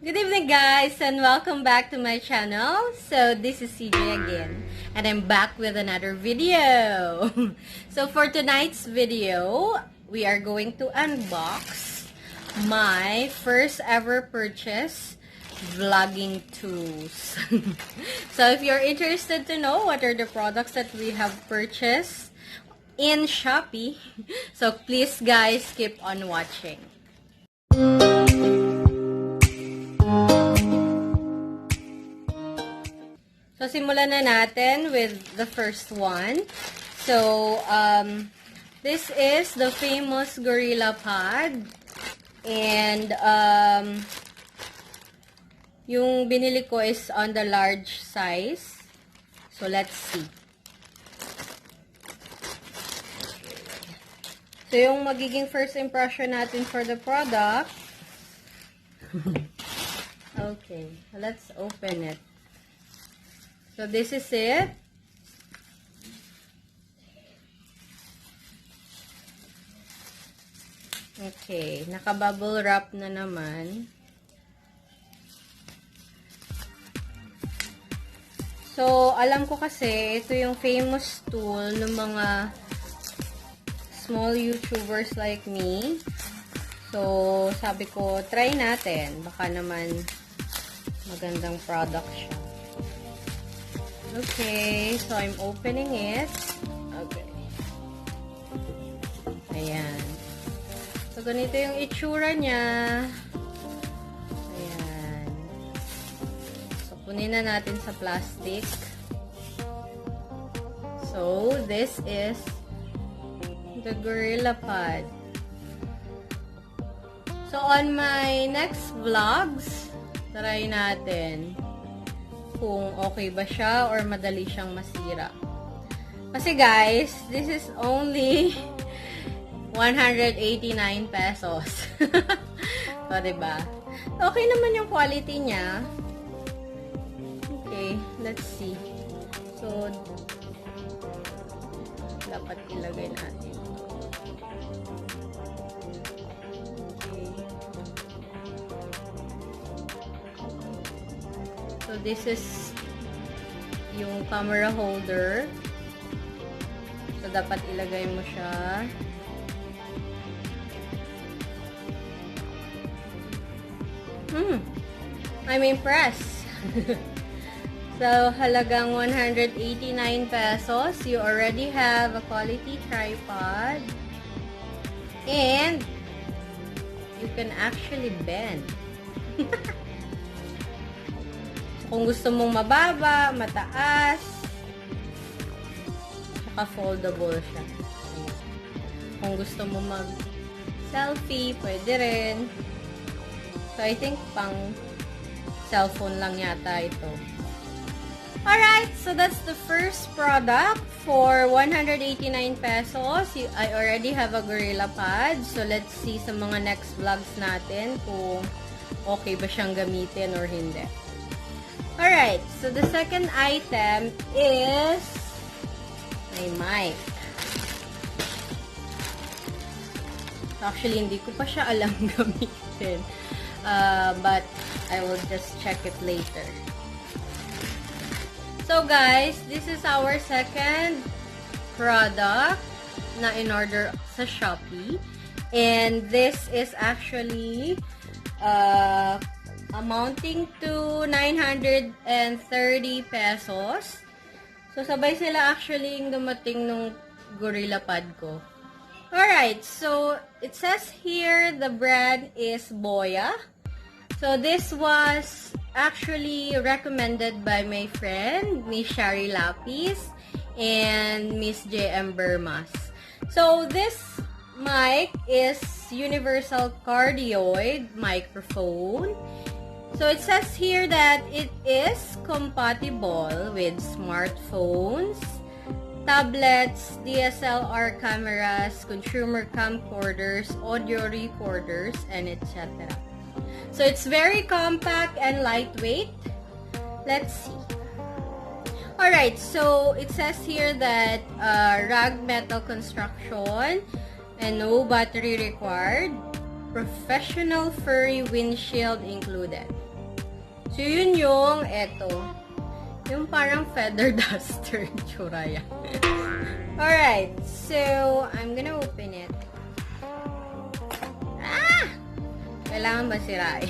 Good evening guys and welcome back to my channel. So this is CJ again and I'm back with another video. So for tonight's video, we are going to unbox my first ever purchase vlogging tools. So if you're interested to know what are the products that we have purchased in Shopee, so please guys keep on watching. So, simulan na natin with the first one. So, this is the famous Gorilla Pod. And, yung binili ko is on the large size. So, let's see. So, yung magiging first impression natin for the product. Okay, let's open it. So, this is it. Okay. Naka-bubble wrap na naman. So, alam ko kasi, ito yung famous tool ng mga small YouTubers like me. So, sabi ko, try natin. Baka naman magandang product siya. Okay, so I'm opening it. Okay. Ayan. So, ganito yung itsura niya. Ayan. So, kunin na natin sa plastic. So, this is the Gorilla Pod. So, on my next vlogs, try natin kung okay ba siya or madali siyang masira. Kasi guys, this is only 189 pesos. So, diba? Okay naman yung quality niya. Okay, let's see. So, dapat ilagay natin. So, this is yung camera holder. So, dapat ilagay mo siya. I'm impressed. So, halagang 189 pesos. You already have a quality tripod. And, you can actually bend. Kung gusto mong mababa, mataas, saka foldable siya. Kung gusto mong mag-selfie, pwede rin. So, I think pang cellphone lang yata ito. Alright, so that's the first product for 189 pesos. I already have a Gorilla Pod. So, let's see sa mga next vlogs natin kung okay ba siyang gamitin or hindi. Alright, so the second item is my mic. Actually, hindi ko pa siya alam gamitin. But I will just check it later. So guys, this is our second product na in-order sa Shopee. And this is actually amounting to 930 pesos. So, sabay sila actually yung dumating nung Gorilla Pod ko. Alright, so it says here the brand is BOYA. So, this was actually recommended by my friend, Miss Shari Lapis and Miss JM Burmas. So, this mic is universal cardioid microphone. So, it says here that it is compatible with smartphones, tablets, DSLR cameras, consumer camcorders, audio recorders, and etc. So, it's very compact and lightweight. Let's see. Alright, so it says here that rag metal construction and no battery required. Professional furry windshield included. So, yun yung, eto. Yung parang feather duster. Tsura yan. Alright. So, I'm gonna open it. Ah! Kailangan ba sirain?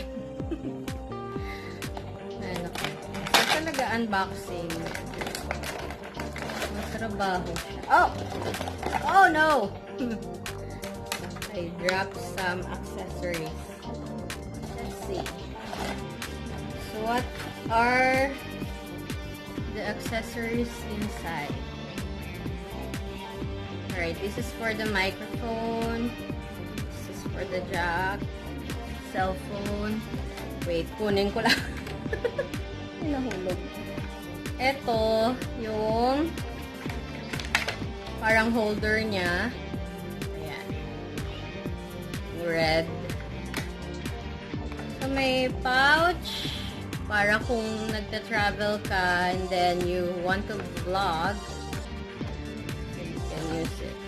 Ano ko? So, talaga unboxing. Matrabaho siya. Oh! Oh, no! I dropped some accessories. Let's see. So, what are the accessories inside? Alright, this is for the microphone. This is for the jack. Cellphone. Wait, kunin ko lang. Nahulog. Ito, yung parang holder niya. Ayan. Red. So, may pouch para kung nagta-travel ka and then you want to vlog, you can use it.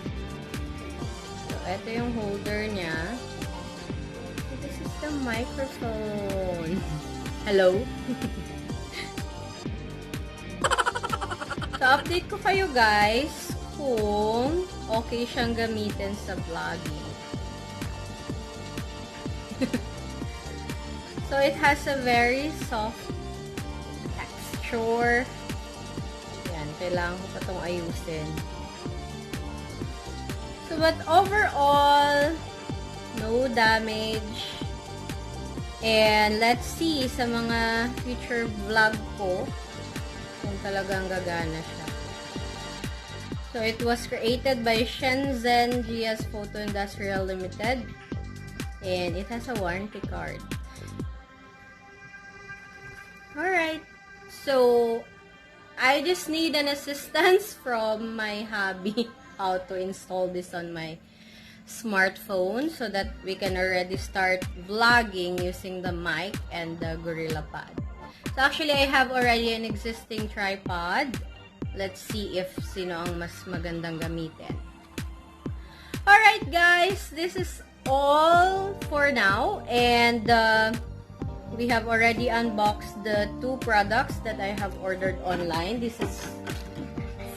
So, ito yung holder niya. So, this is the microphone. Hello? So, update ko kayo guys kung okay siyang gamitin sa vlogging. So, it has a very soft texture. Yan, kailangan ko pa itong ayusin. So, but overall, no damage. And let's see sa mga future vlog ko kung talagang gagana siya. So, it was created by Shenzhen GS Photo Industrial Limited. And it has a warranty card. Alright, so I just need an assistance from my hubby how to install this on my smartphone so that we can already start vlogging using the mic and the GorillaPod. So actually, I have already an existing tripod. Let's see if sino ang mas magandang gamitin. Alright guys, this is all for now, and we have already unboxed the two products that I have ordered online. This is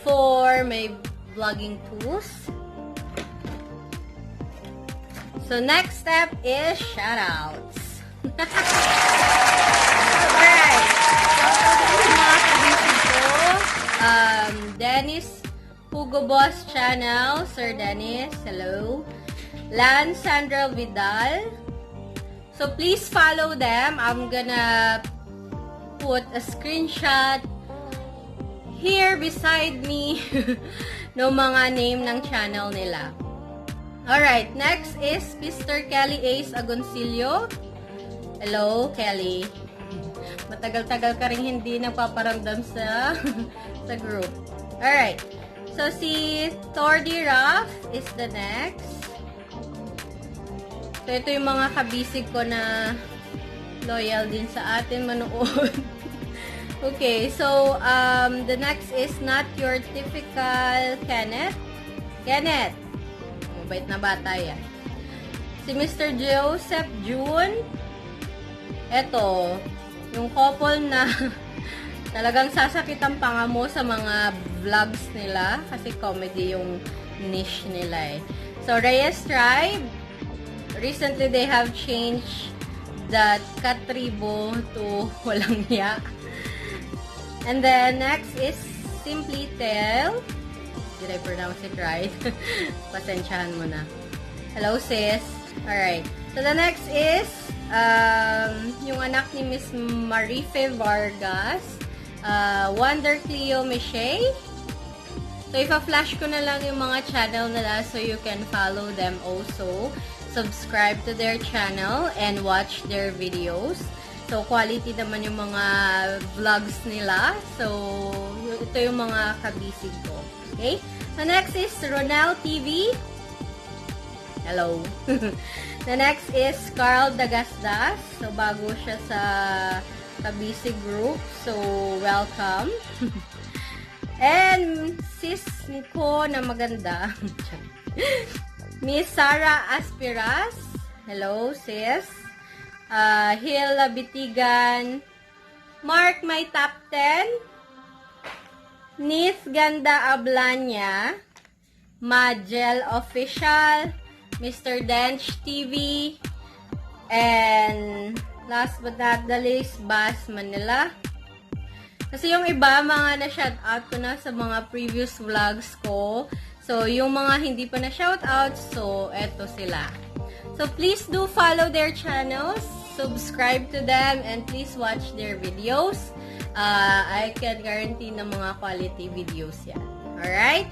for my vlogging tools. So next step is shoutouts. Alright. Dennis Hugo Boss Channel. Sir Dennis, hello. Lan Sandra Vidal. So, please follow them. I'm gonna put a screenshot here beside me no mga name ng channel nila. Alright, next is Mr. Kelly Ace Agoncillo. Hello, Kelly. Matagal-tagal ka rin hindi nagpaparamdam sa sa group. Alright, so si Tordy Raff is the next. So, ito yung mga kabisig ko na loyal din sa atin manood. Okay, so, the next is not your typical Kenneth. Kenneth! Mabait na bata yan. Si Mr. Joseph June. Ito, yung couple na talagang sasakit ang panga mo sa mga vlogs nila kasi comedy yung niche nila eh. So, Reyes Tribe. Recently, they have changed that katribo to walang ya. And then, next is Simply Tell. Did I pronounce it right? Pasensyahan mo na. Hello, sis. Alright. So, the next is yung anak ni Miss Marife Vargas. Wonder Cleo Miche. So, ipa-flash ko na lang yung mga channel nila so you can follow them also. Subscribe to their channel and watch their videos. So, quality naman yung mga vlogs nila. So, ito yung mga kabisig ko. Okay? So, next is Ronel TV. Hello. The next is Carl Dagasdas. So, bago siya sa kabisig group. So, welcome. And, sis Nico na maganda. Miss Sarah Aspiras. Hello, sis. Hila Bitigan. mark my top 10. Nis Ganda Ablanya, Majel Official, Mr. Dench TV, and last but not the least, Bas Manila. Kasi yung iba, mga na-shoutout ko na sa mga previous vlogs ko. So, yung mga hindi pa na-shoutout, so, eto sila. So, please do follow their channels, subscribe to them, and please watch their videos. I can guarantee na mga quality videos yan. Alright?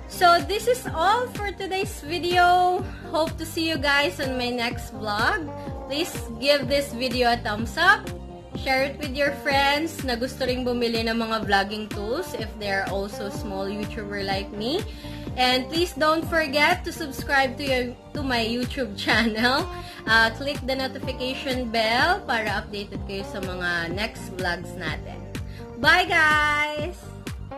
So, this is all for today's video. Hope to see you guys on my next vlog. Please give this video a thumbs up. Share it with your friends na gusto ring bumili ng mga vlogging tools if they are also small YouTuber like me. And please don't forget to subscribe to my YouTube channel. Click the notification bell para updated kayo sa mga next vlogs natin. Bye guys!